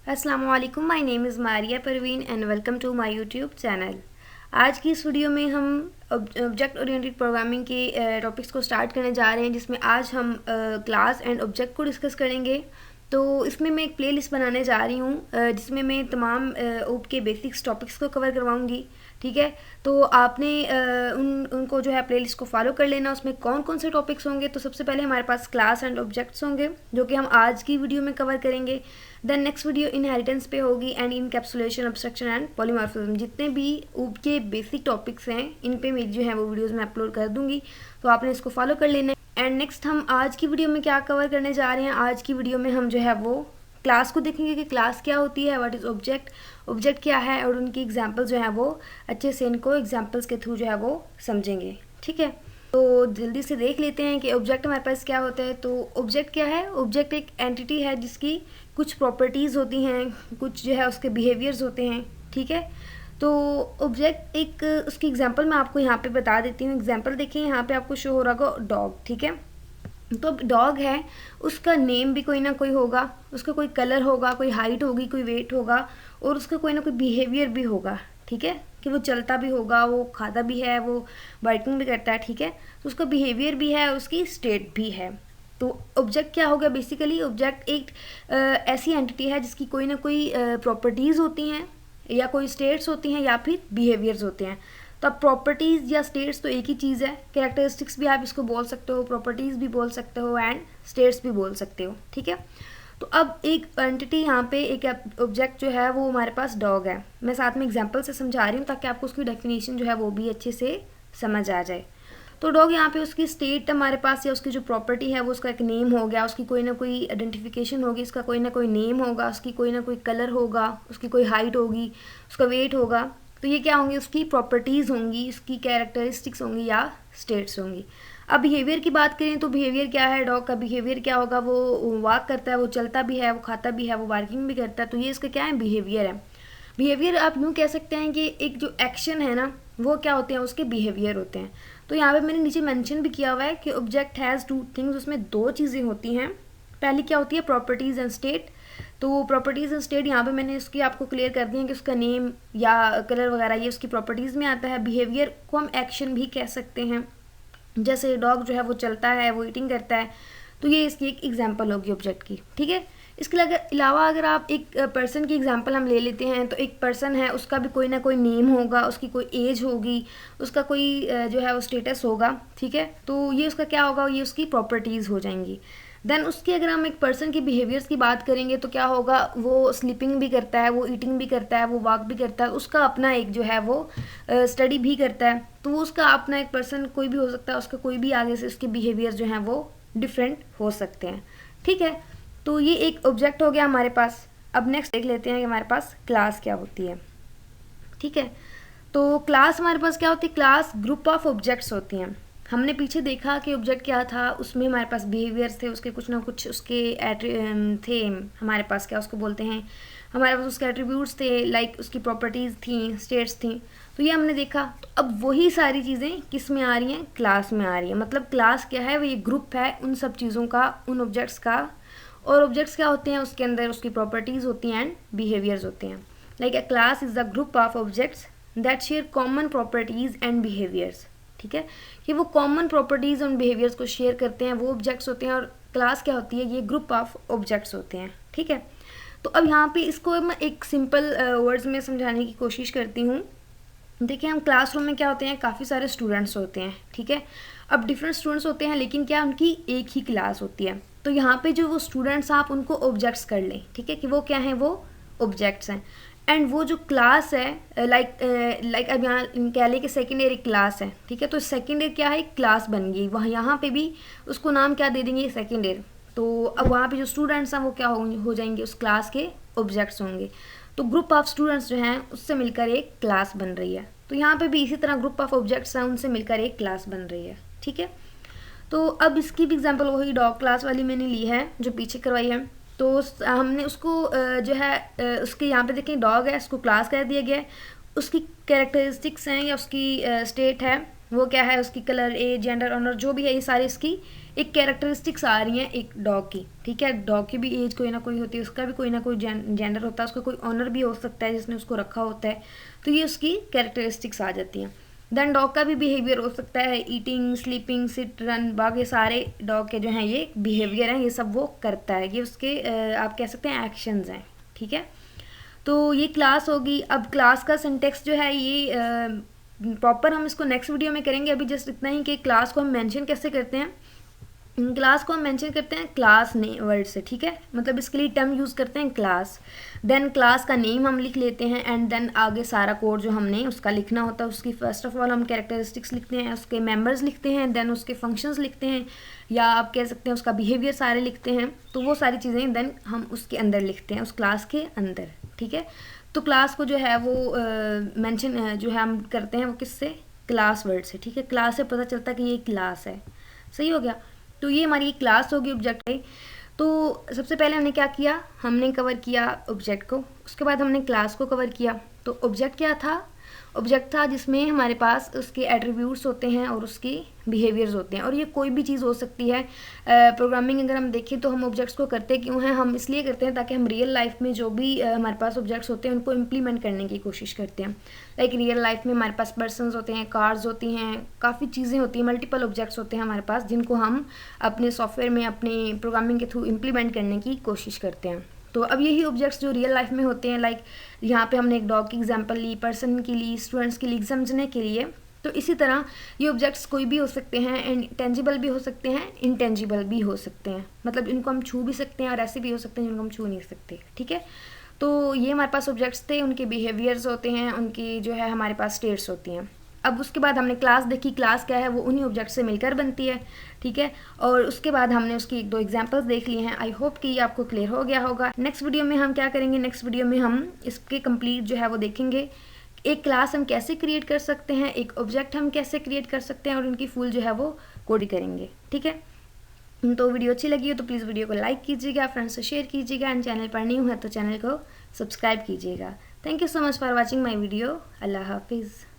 अस्सलाम वालेकुम, my name is Maria Parveen and welcome to my YouTube channel. आज की इस वीडियो में हम ऑब्जेक्ट ओरिएंटेड प्रोग्रामिंग के टॉपिक्स को स्टार्ट करने जा रहे हैं, जिसमें आज हम क्लास एंड ऑब्जेक्ट को डिस्कस करेंगे। तो इसमें मैं एक प्लेलिस्ट बनाने जा रही हूँ जिसमें मैं तमाम ओप के बेसिक्स टॉपिक्स को कवर करवाऊँगी। ठीक है, तो आपने उनको जो है प्लेलिस्ट को फॉलो कर लेना। उसमें कौन कौन से टॉपिक्स होंगे, तो सबसे पहले हमारे पास क्लास एंड ऑब्जेक्ट्स होंगे जो कि हम आज की वीडियो में कवर करेंगे। देन नेक्स्ट वीडियो इनहेरिटेंस पे होगी and encapsulation, abstraction and polymorphism. जितने भी ऊप के बेसिक टॉपिक्स हैं इन पे मेरी जो है वो वीडियोस मैं अपलोड कर दूंगी, तो आपने इसको फॉलो कर लेना है। एंड नेक्स्ट हम आज की वीडियो में क्या कवर करने जा रहे हैं, आज की वीडियो में हम जो है वो क्लास को देखेंगे कि क्लास क्या होती है, व्हाट इज़ ऑब्जेक्ट, ऑब्जेक्ट क्या है, और उनकी एग्जांपल जो है वो अच्छे से इनको एग्जांपल्स के थ्रू जो है वो समझेंगे। ठीक है, तो जल्दी से देख लेते हैं कि ऑब्जेक्ट हमारे पास क्या होता है। तो ऑब्जेक्ट क्या है? ऑब्जेक्ट एक एंटिटी है जिसकी कुछ प्रॉपर्टीज़ होती हैं, कुछ जो है उसके बिहेवियर्स होते हैं। ठीक है, तो ऑब्जेक्ट एक उसकी एग्जांपल मैं आपको यहाँ पे बता देती हूँ। एग्जांपल देखिए, यहाँ पे आपको शो हो रहा होगा डॉग। ठीक है, तो डॉग है, उसका नेम भी कोई ना कोई होगा, उसका कोई कलर होगा, कोई हाइट होगी, कोई वेट होगा, और उसका कोई ना कोई बिहेवियर भी होगा। ठीक है, कि वो चलता भी होगा, वो खाता भी है, वो बाइकिंग भी करता है। ठीक है, तो उसका बिहेवियर भी है, उसकी स्टेट भी है। तो ऑब्जेक्ट क्या हो गया? बेसिकली ऑब्जेक्ट एक ऐसी एंटिटी है जिसकी कोई ना कोई प्रॉपर्टीज़ होती हैं, या कोई स्टेट्स होती हैं, या फिर बिहेवियर्स होते हैं। तो अब प्रॉपर्टीज़ या स्टेट्स तो एक ही चीज़ है, कैरेक्टरिस्टिक्स भी आप इसको बोल सकते हो, प्रॉपर्टीज़ भी बोल सकते हो, एंड स्टेट्स भी बोल सकते हो। ठीक है, तो अब एक एंटिटी यहाँ पे एक ऑब्जेक्ट जो है वो हमारे पास डॉग है। मैं साथ में एग्जांपल से समझा रही हूँ ताकि आपको उसकी डेफिनेशन जो है वो भी अच्छे से समझ आ जाए। तो डॉग यहाँ पे उसकी स्टेट हमारे पास, या उसकी जो प्रॉपर्टी है वो उसका एक नेम हो गया, उसकी कोई ना कोई आइडेंटिफिकेशन होगी, उसका कोई ना कोई नेम होगा, उसकी कोई ना कोई कलर होगा, उसकी कोई हाइट होगी, उसका वेट होगा। तो ये क्या होंगी? उसकी प्रॉपर्टीज़ होंगी, उसकी कैरेक्टरिस्टिक्स होंगी या स्टेट्स होंगी। अब बिहेवियर की बात करें तो बिहेवियर क्या है? डॉग का बिहेवियर क्या होगा? वो वॉक करता है, वो चलता भी है, वो खाता भी है, वो बार्किंग भी करता है। तो ये इसका क्या है? बिहेवियर है। बिहेवियर आप यूँ कह सकते हैं कि एक जो एक्शन है ना, वो क्या होते हैं? उसके बिहेवियर होते हैं। तो यहाँ पे मैंने नीचे मेंशन भी किया हुआ है कि ऑब्जेक्ट हैज़ टू थिंग्स, उसमें दो चीज़ें होती हैं। पहली क्या होती है? Properties and state. तो प्रॉपर्टीज़ एंड स्टेट यहाँ पे मैंने इसकी आपको क्लियर कर दी है कि उसका नेम या कलर वगैरह ये उसकी प्रॉपर्टीज़ में आता है। बिहेवियर को हम एक्शन भी कह सकते हैं, जैसे डॉग जो है वो चलता है, वो ईटिंग करता है। तो ये इसकी एक एग्जांपल होगी ऑब्जेक्ट की। ठीक है, इसके अलावा अगर आप एक पर्सन की एग्जांपल हम ले लेते हैं, तो एक पर्सन है, उसका भी कोई ना कोई नेम होगा, उसकी कोई एज होगी, उसका कोई जो है वो स्टेटस होगा। ठीक है, तो ये उसका क्या होगा? ये उसकी प्रॉपर्टीज़ हो जाएंगी। देन उसकी अगर हम एक पर्सन की बिहेवियर्स की बात करेंगे तो क्या होगा? वो स्लीपिंग भी करता है, वो ईटिंग भी करता है, वो वॉक भी करता है, उसका अपना एक जो है वो स्टडी भी करता है। तो वो उसका अपना एक पर्सन कोई भी हो सकता है, उसका कोई भी आगे से उसके बिहेवियर जो हैं वो डिफरेंट हो सकते हैं। ठीक है, तो ये एक ऑब्जेक्ट हो गया हमारे पास। अब नेक्स्ट देख लेते हैं कि हमारे पास क्लास क्या होती है। ठीक है, तो क्लास हमारे पास क्या होती है? क्लास ग्रुप ऑफ ऑब्जेक्ट्स होती हैं। हमने पीछे देखा कि ऑब्जेक्ट क्या था, उसमें हमारे पास बिहेवियर्स थे, उसके कुछ ना कुछ उसके थे हमारे पास, क्या उसको बोलते हैं, हमारे पास उसके एट्रीब्यूट्स थे, लाइक उसकी प्रॉपर्टीज़ थी, स्टेट्स थी। तो ये हमने देखा। तो अब वही सारी चीज़ें किस में आ रही हैं? क्लास में आ रही हैं। मतलब क्लास क्या है? वो ये ग्रुप है उन सब चीज़ों का, उन ऑब्जेक्ट्स का। और ऑब्जेक्ट्स क्या होते हैं? उसके अंदर उसकी प्रॉपर्टीज़ होती हैं एंड बिहेवियर्स होते हैं। Like a class is the group of objects that share common properties and behaviours. ठीक है, कि वो कॉमन प्रॉपर्टीज़ और बिहेवियर्स को शेयर करते हैं, वो ऑब्जेक्ट्स होते हैं। और क्लास क्या होती है? ये ग्रुप ऑफ ऑब्जेक्ट्स होते हैं। ठीक है, तो अब यहाँ पे इसको मैं एक सिंपल वर्ड्स में समझाने की कोशिश करती हूँ। देखिए, हम क्लासरूम में क्या होते हैं? काफ़ी सारे स्टूडेंट्स होते हैं। ठीक है, अब डिफरेंट स्टूडेंट्स होते हैं, लेकिन क्या उनकी एक ही क्लास होती है। तो यहाँ पे जो वो स्टूडेंट्स आप उनको ऑब्जेक्ट्स कर लें। ठीक है, कि वो क्या हैं? वो ऑब्जेक्ट्स हैं। एंड वो जो क्लास है, लाइक अब यहाँ कह लें कि सेकेंड ईयर एक क्लास है। ठीक है, तो सेकेंड ईयर क्या है? एक क्लास बन गई। वहाँ यहाँ पे भी उसको नाम क्या दे देंगे? Second year. तो अब वहाँ पे जो स्टूडेंट्स हैं वो क्या हो जाएंगे? उस क्लास के ऑब्जेक्ट्स होंगे। तो ग्रुप ऑफ स्टूडेंट्स जो हैं उससे मिलकर एक क्लास बन रही है। तो यहाँ पे भी इसी तरह ग्रुप ऑफ ऑब्जेक्ट्स हैं, उनसे मिलकर एक क्लास बन रही है। ठीक है, तो अब इसकी भी एग्जांपल वही डॉग क्लास वाली मैंने ली है जो पीछे करवाई है। तो हमने उसको जो है उसके यहाँ पे देखें डॉग है, उसको क्लास कर दिया गया है। उसकी कैरेक्टरिस्टिक्स हैं या उसकी स्टेट है, वो क्या है? उसकी कलर, एज, जेंडर, ऑनर जो भी है, ये सारी इसकी एक कैरेक्टरिस्टिक्स आ रही हैं एक डॉग की, ठीक है। डॉग की भी एज कोई ना कोई होती है, उसका भी कोई ना कोई जेंडर होता है, उसका कोई ऑनर भी हो सकता है जिसने उसको रखा होता है, तो ये उसकी कैरेक्टरिस्टिक्स आ जाती हैं। देन डॉग का भी बिहेवियर हो सकता है, ईटिंग, स्लीपिंग, सिट, रन, बाकी सारे डॉग के जो हैं ये बिहेवियर हैं, ये सब वो करता है, ये उसके आप कह सकते हैं एक्शंस हैं, ठीक है। तो ये क्लास होगी। अब क्लास का सिंटेक्स जो है ये प्रॉपर हम इसको नेक्स्ट वीडियो में करेंगे। अभी जस्ट इतना ही कि क्लास को हम मेंशन कैसे करते हैं। क्लास को हम मेंशन करते हैं क्लास ने वर्ड से, ठीक है, मतलब इसके लिए टर्म यूज़ करते हैं क्लास। देन क्लास का नेम हम लिख लेते हैं एंड देन आगे सारा कोड जो हमने उसका लिखना होता है उसकी फर्स्ट ऑफ ऑल हम कैरेक्टरिस्टिक्स लिखते हैं, उसके मेंबर्स लिखते हैं, देन उसके फंक्शंस लिखते हैं, या आप कह सकते हैं उसका बिहेवियर सारे लिखते हैं। तो वो सारी चीज़ें देन हम उसके अंदर लिखते हैं, उस क्लास के अंदर, ठीक है। तो क्लास को जो है वो मेंशन जो है हम करते हैं वो किससे, क्लास वर्ड से, ठीक है। क्लास से पता चलता है कि ये क्लास है, सही हो गया। तो ये हमारी क्लास होगी ऑब्जेक्ट है। तो सबसे पहले हमने क्या किया, हमने कवर किया ऑब्जेक्ट को, उसके बाद हमने क्लास को कवर किया। तो ऑब्जेक्ट क्या था, ऑब्जेक्ट था जिसमें हमारे पास उसके एट्रीब्यूट्स होते हैं और उसके बिहेवियर्स होते हैं, और ये कोई भी चीज़ हो सकती है। प्रोग्रामिंग अगर हम देखें तो हम ऑब्जेक्ट्स को करते क्यों हैं, हम इसलिए करते हैं ताकि हम रियल लाइफ में जो भी हमारे पास ऑब्जेक्ट्स होते हैं उनको इम्प्लीमेंट करने की कोशिश करते हैं। लाइक रियल लाइफ में हमारे पास पर्सनस होते हैं, कार्स होती हैं, काफ़ी चीज़ें होती हैं, मल्टीपल ऑब्जेक्ट्स होते हैं हमारे पास जिनको हम अपने सॉफ्टवेयर में अपने प्रोग्रामिंग के थ्रू इम्प्लीमेंट करने की कोशिश करते हैं। तो अब यही ऑब्जेक्ट्स जो रियल लाइफ में होते हैं, लाइक यहाँ पे हमने एक डॉग की एग्जांपल ली, पर्सन की ली, स्टूडेंट्स की ली समझने के लिए। तो इसी तरह ये ऑब्जेक्ट्स कोई भी हो सकते हैं, एंड टेंजिबल भी हो सकते हैं, इनटेंजिबल भी हो सकते हैं, मतलब इनको हम छू भी सकते हैं और ऐसे भी हो सकते हैं जिनको हम छू नहीं सकते, ठीक है। तो ये हमारे पास ऑब्जेक्ट्स थे, उनके बिहेवियर्स होते हैं, उनकी जो है हमारे पास स्टेट्स होती हैं। अब उसके बाद हमने क्लास देखी, क्लास क्या है, वो उन्हीं ऑब्जेक्ट से मिलकर बनती है, ठीक है। और उसके बाद हमने उसकी एक दो एग्जांपल्स देख लिए हैं। आई होप कि ये आपको क्लियर हो गया होगा। नेक्स्ट वीडियो में हम क्या करेंगे, नेक्स्ट वीडियो में हम इसके कंप्लीट जो है वो देखेंगे, एक क्लास हम कैसे क्रिएट कर सकते हैं, एक ऑब्जेक्ट हम कैसे क्रिएट कर सकते हैं, और उनकी फुल जो है वो कोड करेंगे, ठीक है। तो वीडियो अच्छी लगी हो तो प्लीज़ वीडियो को लाइक कीजिएगा, फ्रेंड्स से शेयर कीजिएगा, एंड चैनल पर नहीं हुआ तो चैनल को सब्सक्राइब कीजिएगा। Thank you so much for watching my video. अल्लाह हाफिज़।